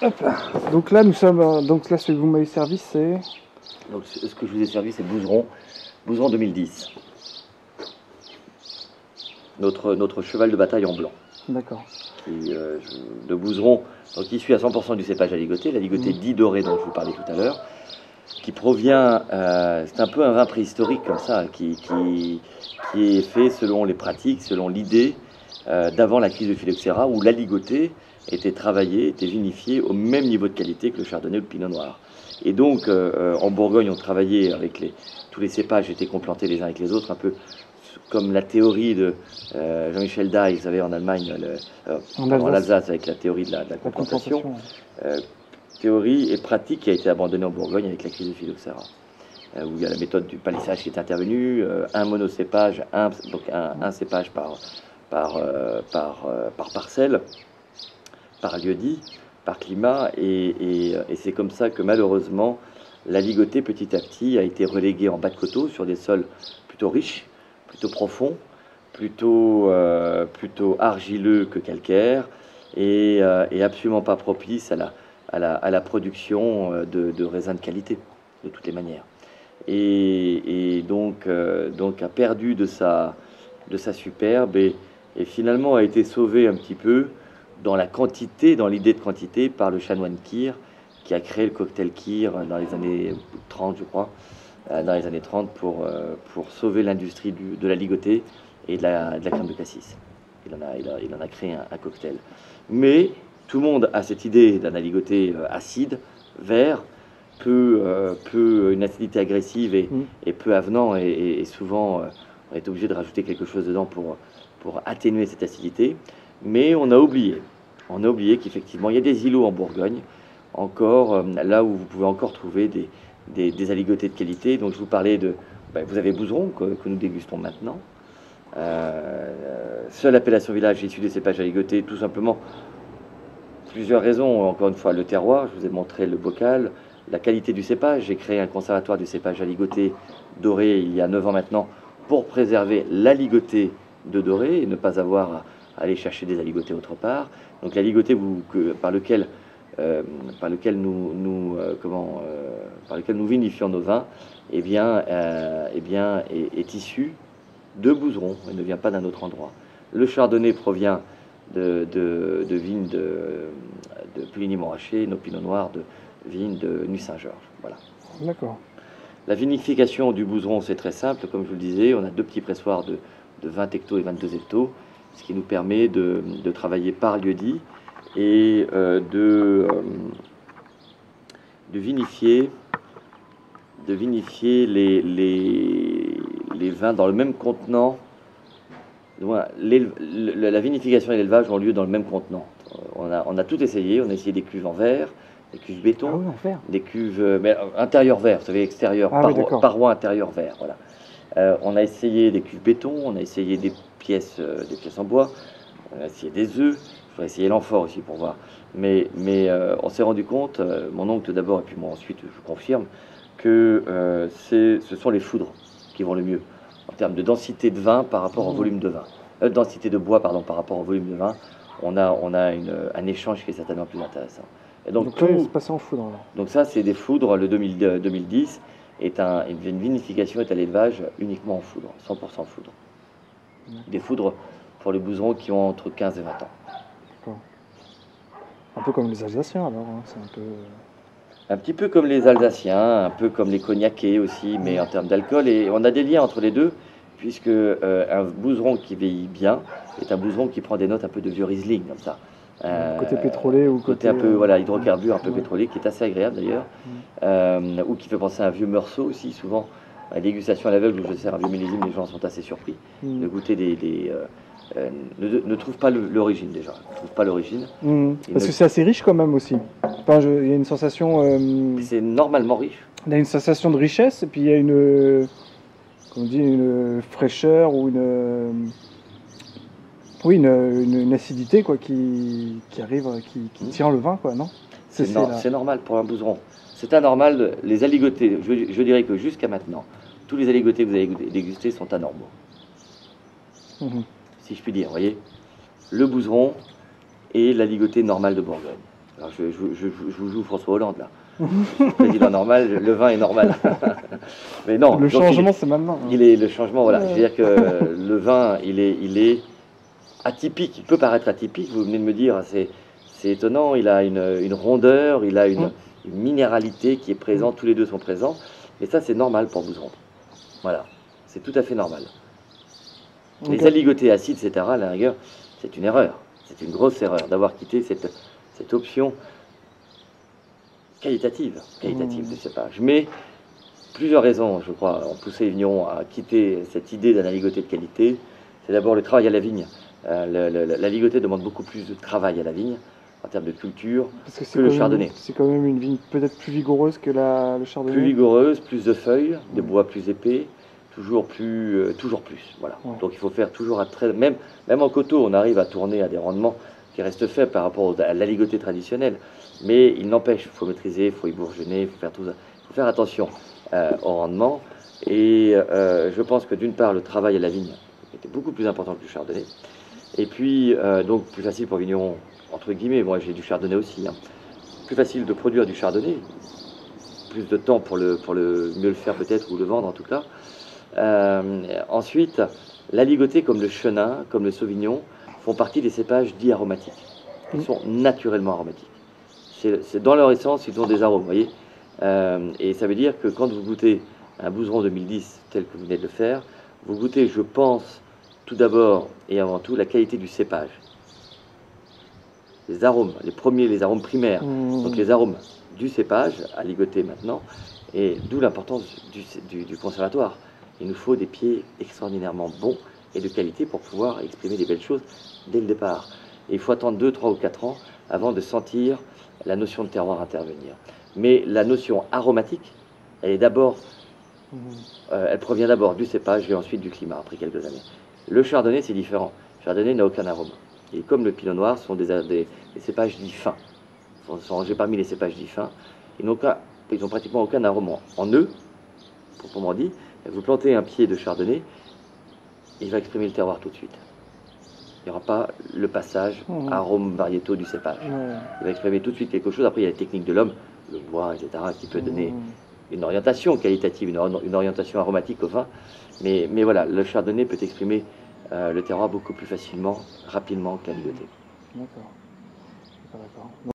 Hop là. Donc là, nous sommes. Donc là, ce que vous m'avez servi, c'est. Donc ce que je vous ai servi, c'est Bouzeron 2010. Notre cheval de bataille en blanc. D'accord. De Bouzeron, donc issu à 100% du cépage aligoté, l'aligoté dit doré dont je vous parlais tout à l'heure, qui provient, c'est un peu un vin préhistorique comme ça, qui est fait selon les pratiques, selon l'idée d'avant la crise de phylloxéra, où l'aligoté était travaillé, était vinifié au même niveau de qualité que le chardonnay ou le pinot noir. Et donc, en Bourgogne, on travaillait avec tous les cépages étaient complantés les uns avec les autres, un peu comme la théorie de Jean-Michel Daille, vous savez, en Allemagne, en Alsace, avec la théorie de la complantation. Théorie et pratique qui a été abandonnée en Bourgogne avec la crise de phylloxéra, où il y a la méthode du palissage qui est intervenue, un monocépage, donc un cépage par parcelle, par lieu-dit, par climat, et c'est comme ça que malheureusement l'aligoté petit à petit a été reléguée en bas de coteau sur des sols plutôt riches, plutôt profonds, plutôt argileux que calcaire, et absolument pas propice à la production de raisins de qualité, de toutes les manières. Et donc a perdu de sa superbe et finalement a été sauvé un petit peu dans la quantité, dans l'idée de quantité, par le chanoine Kir, qui a créé le cocktail Kir dans les années 30, je crois, dans les années 30 pour sauver l'industrie de la ligotée et de la crème de cassis. Il en a créé un cocktail. Mais tout le monde a cette idée d'un aligoté acide, vert, une acidité agressive et peu avenant, et souvent on est obligé de rajouter quelque chose dedans pour atténuer cette acidité. Mais on a oublié qu'effectivement il y a des îlots en Bourgogne, encore là où vous pouvez encore trouver des aligotés de qualité. Donc je vous parlais vous avez Bouzeron que nous dégustons maintenant. Seule appellation village issue des cépages aligotés, tout simplement. Plusieurs raisons, encore une fois, le terroir, je vous ai montré le bocal, la qualité du cépage. J'ai créé un conservatoire du cépage aligoté doré il y a 9 ans maintenant pour préserver l'aligoté de doré et ne pas avoir à aller chercher des aligotés autre part. Donc l'aligoté par lequel nous vinifions nos vins, est issu de Bouzeron et ne vient pas d'un autre endroit. Le chardonnay provient de vignes de Puligny-Montrachet, nos pinots noirs de vignes de Nuits-Saint-Georges. Voilà. D'accord. La vinification du Bouzeron, c'est très simple. Comme je vous le disais, on a 2 petits pressoirs de 20 hectos et 22 hectos, ce qui nous permet de travailler par lieu-dit et de vinifier les vins dans le même contenant. La vinification et l'élevage ont lieu dans le même contenant. On a tout essayé. On a essayé des cuves en verre, des cuves béton, des cuves intérieur verre, vous savez, extérieur, paroi intérieure verre. Voilà. On a essayé des cuves béton, on a essayé des pièces en bois, on a essayé des œufs. Il faudrait essayer l'amphore aussi pour voir. Mais on s'est rendu compte, mon oncle d'abord et puis moi ensuite, je confirme, que ce sont les foudres qui vont le mieux en termes de densité de vin par rapport au volume de vin. Densité de bois, pardon, par rapport au volume de vin. On a un échange qui est certainement plus intéressant. Et donc là, c'est passé en foudre. Alors. Donc ça, c'est des foudres. Le 2010 une vinification est à l'élevage uniquement en foudre, 100% foudre. Des foudres pour les Bouzeron qui ont entre 15 et 20 ans. D'accord. Un peu comme les Alsaciens alors, hein. C'est un peu... Un petit peu comme les Alsaciens, un peu comme les Cognaquais aussi, mais en termes d'alcool. Et on a des liens entre les deux, puisque un Bouzeron qui vieillit bien est un Bouzeron qui prend des notes un peu de vieux Riesling, comme ça. Côté pétrolé ou côté un peu hydrocarbure, un peu pétrolier, qui est assez agréable d'ailleurs, ou qui fait penser à un vieux Meursault aussi, souvent. À la dégustation à l'aveugle, où je sers un vieux millésime, les gens sont assez surpris de goûter ne trouvent pas l'origine déjà. Ne trouvent pas l'origine. Parce que c'est assez riche quand même aussi. Enfin, il y a une sensation. C'est normalement riche. Il y a une sensation de richesse et puis il y a une fraîcheur ou une acidité quoi qui arrive, qui tient le vin quoi, non? C'est normal pour un Bouzeron. C'est anormal. Les aligotés, je dirais que jusqu'à maintenant, tous les aligotés que vous avez dégustés sont anormaux. Si je puis dire, vous voyez. Le Bouzeron et l'aligoté normale de Bourgogne. Alors je vous joue François Hollande là. Président normal, le vin est normal. Mais non. Le changement, c'est maintenant. Il est le changement, voilà. Je veux dire que le vin, il est atypique. Il peut paraître atypique. Vous venez de me dire, c'est étonnant. Il a une rondeur, il a une minéralité qui est présente. Tous les deux sont présents. Mais ça, c'est normal pour Bouzeron. Voilà, c'est tout à fait normal. Okay. Les aligotés acides, etc., à la rigueur, c'est une erreur. C'est une grosse erreur d'avoir quitté cette option qualitative du cépage. Mais plusieurs raisons, je crois, ont poussé les vignerons à quitter cette idée d'un aligoté de qualité. C'est d'abord le travail à la vigne. L'aligoté demande beaucoup plus de travail à la vigne, en termes de culture, que le chardonnay. C'est quand même une vigne peut-être plus vigoureuse que le chardonnay. Plus vigoureuse, plus de feuilles, des bois plus épais, toujours plus. Voilà. Ouais. Donc il faut faire toujours un trait. Même en coteau, on arrive à tourner à des rendements qui restent faibles par rapport à l'aligoté traditionnelle. Mais il n'empêche, il faut maîtriser, il faut y bourgeonner, il faut faire tout ça. Il faut faire attention au rendement. Et je pense que d'une part, le travail à la vigne était beaucoup plus important que du chardonnay. Et puis, donc, plus facile pour vignerons, entre guillemets, moi j'ai du chardonnay aussi. Hein. Plus facile de produire du chardonnay, plus de temps pour mieux le faire peut-être, ou le vendre en tout cas. Ensuite, l'aligoté comme le chenin, comme le sauvignon, font partie des cépages dits aromatiques. Ils sont naturellement aromatiques. C'est dans leur essence, ils ont des arômes, vous voyez. Et ça veut dire que quand vous goûtez un Bouzeron 2010 tel que vous venez de le faire, vous goûtez, je pense, tout d'abord et avant tout, la qualité du cépage. Les arômes, les arômes primaires, donc les arômes du cépage, à ligoter maintenant, et d'où l'importance du conservatoire. Il nous faut des pieds extraordinairement bons et de qualité pour pouvoir exprimer des belles choses dès le départ. Et il faut attendre 2, 3 ou 4 ans avant de sentir la notion de terroir intervenir. Mais la notion aromatique, elle provient d'abord du cépage et ensuite du climat, après quelques années. Le chardonnay, c'est différent. Le chardonnay n'a aucun arôme. Et comme le pinot noir, ce sont des cépages dits fins. Ils sont rangés parmi les cépages dits fins. Ils n'ont pratiquement aucun arôme en eux, proprement dit. Vous plantez un pied de chardonnay, il va exprimer le terroir tout de suite. Il n'y aura pas le passage arômes variétaux du cépage. Il va exprimer tout de suite quelque chose. Après, il y a les techniques de l'homme, le bois, etc., qui peut donner une orientation qualitative, une orientation aromatique au vin. Mais voilà, le chardonnay peut exprimer le terroir beaucoup plus facilement, rapidement que la ligoté. D'accord.